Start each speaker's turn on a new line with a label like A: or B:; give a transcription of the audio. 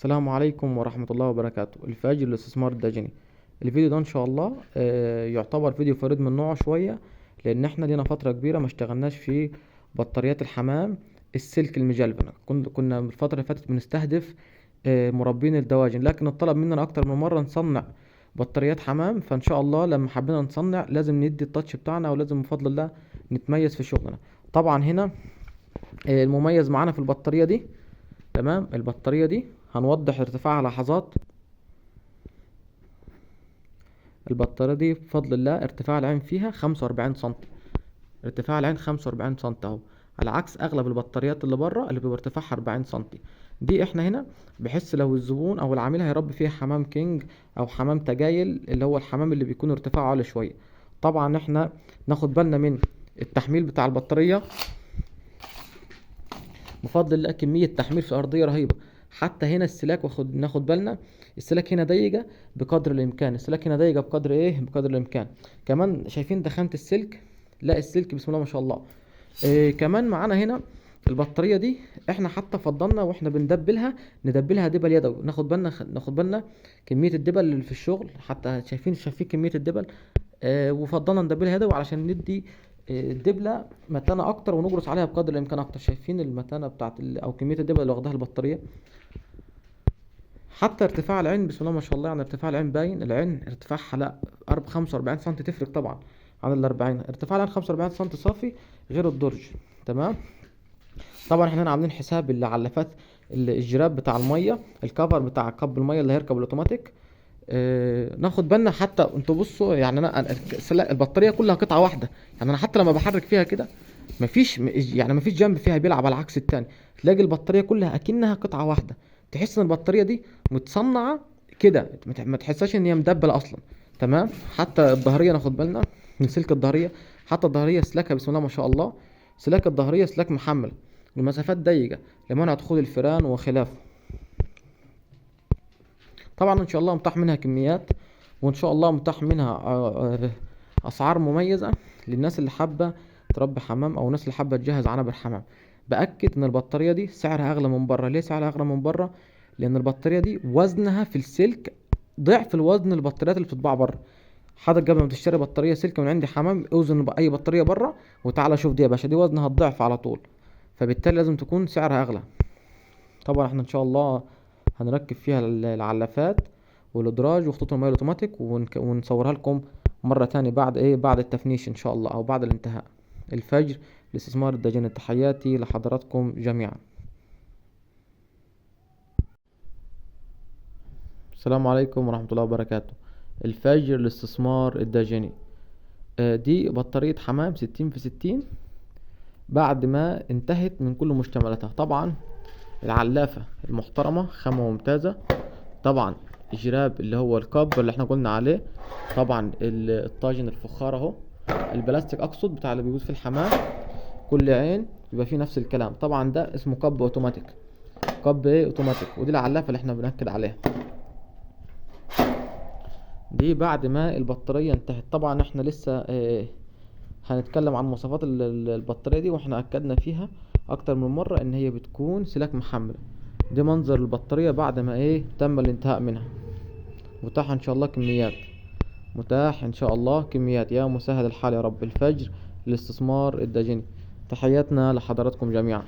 A: السلام عليكم ورحمة الله وبركاته. الفجر الاستثمار الداجني. الفيديو ده ان شاء الله يعتبر فيديو فريد من نوعه شوية، لان احنا لينا فترة كبيرة ما اشتغلناش في بطاريات الحمام السلك المجلفنة. كنا الفترة اللي فاتت بنستهدف مربين الدواجن، لكن الطلب مننا اكتر من مرة نصنع بطاريات حمام. فان شاء الله لما حبينا نصنع لازم ندي التاتش بتاعنا، ولازم بفضل الله نتميز في شغلنا. طبعا هنا المميز معانا في البطارية دي، تمام، البطارية دي هنوضح ارتفاعها لحظات. البطارية دي بفضل الله ارتفاع العين فيها 45 سنتي، ارتفاع العين 45 سنتي اهو، على عكس اغلب البطاريات اللي بره اللي بيبقى ارتفاعها 40 سنتي. دي احنا هنا بحس لو الزبون او العميل هيربي فيها حمام كينج او حمام تجايل، اللي هو الحمام اللي بيكون ارتفاعه عالي شوية. طبعا احنا ناخد بالنا من التحميل بتاع البطارية. بفضل الله كمية تحميل في الأرضية رهيبة. حتى هنا السلاك ناخد بالنا، السلاك هنا ضيقة بقدر الإمكان، السلاك هنا ضيقة بقدر بقدر الإمكان. كمان شايفين دخانة السلك؟ لا السلك بسم الله ما شاء الله. كمان معانا هنا البطارية دي احنا حتى فضلنا واحنا بندبلها ندبلها دبل يدوي. ناخد بالنا كمية الدبل اللي في الشغل، حتى شايفين كمية الدبل. وفضلنا ندبلها يدوي علشان ندي الدبله متانه اكتر، ونجرس عليها بقدر الامكان اكتر. شايفين المتانه بتاعت او كميه الدبله اللي واخداها البطاريه. حتى ارتفاع العين بسم الله ما شاء الله، يعني ارتفاع العين باين، العين ارتفاعها لا 45 سم، تفرق طبعا عن ال 40. ارتفاع العين 45 سم صافي غير الدرج، تمام. طبعا احنا هنا عاملين حساب العلافات، الجراب بتاع الميه، الكفر بتاع كب الميه اللي هيركب الاوتوماتيك. ناخد بالنا. حتى انتوا بصوا، يعني البطاريه كلها قطعه واحده، يعني انا حتى لما بحرك فيها كده مفيش جنب فيها بيلعب على عكس التاني. تلاقي البطاريه كلها اكنها قطعه واحده، تحس ان البطاريه دي متصنعه كده، ما تحسهاش ان هي مدبله اصلا، تمام. حتى الظهريه ناخد بالنا من سلك الظهريه. حتى الظهريه سلاكها بسم الله ما شاء الله، سلاك الظهريه سلاك محمل، المسافات ضيقه لمنع دخول الفيران وخلافه. طبعا ان شاء الله متاح منها كميات، وان شاء الله متاح منها اسعار مميزه للناس اللي حابه تربي حمام، او الناس اللي حابه تجهز عنابر حمام. باكد ان البطاريه دي سعرها اغلى من بره. ليه سعرها اغلى من بره؟ لان البطاريه دي وزنها في السلك ضعف الوزن البطاريات اللي بتتباع بره. حضرتك قبل ما تشتري بطاريه سلك من عندي حمام، اوزن اي بطاريه بره وتعالى شوف دي يا باشا، دي وزنها الضعف على طول، فبالتالي لازم تكون سعرها اغلى. طبعا احنا ان شاء الله هنركب فيها العلافات والادراج وخطوط المياه الاوتوماتيك، ونصورها لكم مرة تاني بعد التفنيش ان شاء الله، او بعد الانتهاء. الفجر لاستثمار الدجاجة، تحياتي لحضراتكم جميعا. السلام عليكم ورحمة الله وبركاته. الفجر لاستثمار الدجاجة. دي بطارية حمام 60 في 60 بعد ما انتهت من كل مشتملاتها. طبعا العلافة المحترمة خامة ممتازة. طبعا الجراب اللي هو الكاب اللي احنا قلنا عليه. طبعا الطاجن الفخار اهو، البلاستيك اقصد بتاع اللي بيجوز في الحمام، كل عين يبقى فيه نفس الكلام. طبعا ده اسمه كاب اوتوماتيك، كاب اوتوماتيك. ودي العلافة اللي احنا بنأكد عليها، دي بعد ما البطارية انتهت. طبعا احنا لسه هنتكلم عن مواصفات البطارية دي، واحنا اكدنا فيها اكتر من مرة ان هي بتكون سلاك محمل. دي منظر البطارية بعد ما تم الانتهاء منها. متاح ان شاء الله كميات، متاح ان شاء الله كميات. يا مسهل الحال يا رب. الفجر للاستثمار الداجني، تحياتنا لحضراتكم جميعا.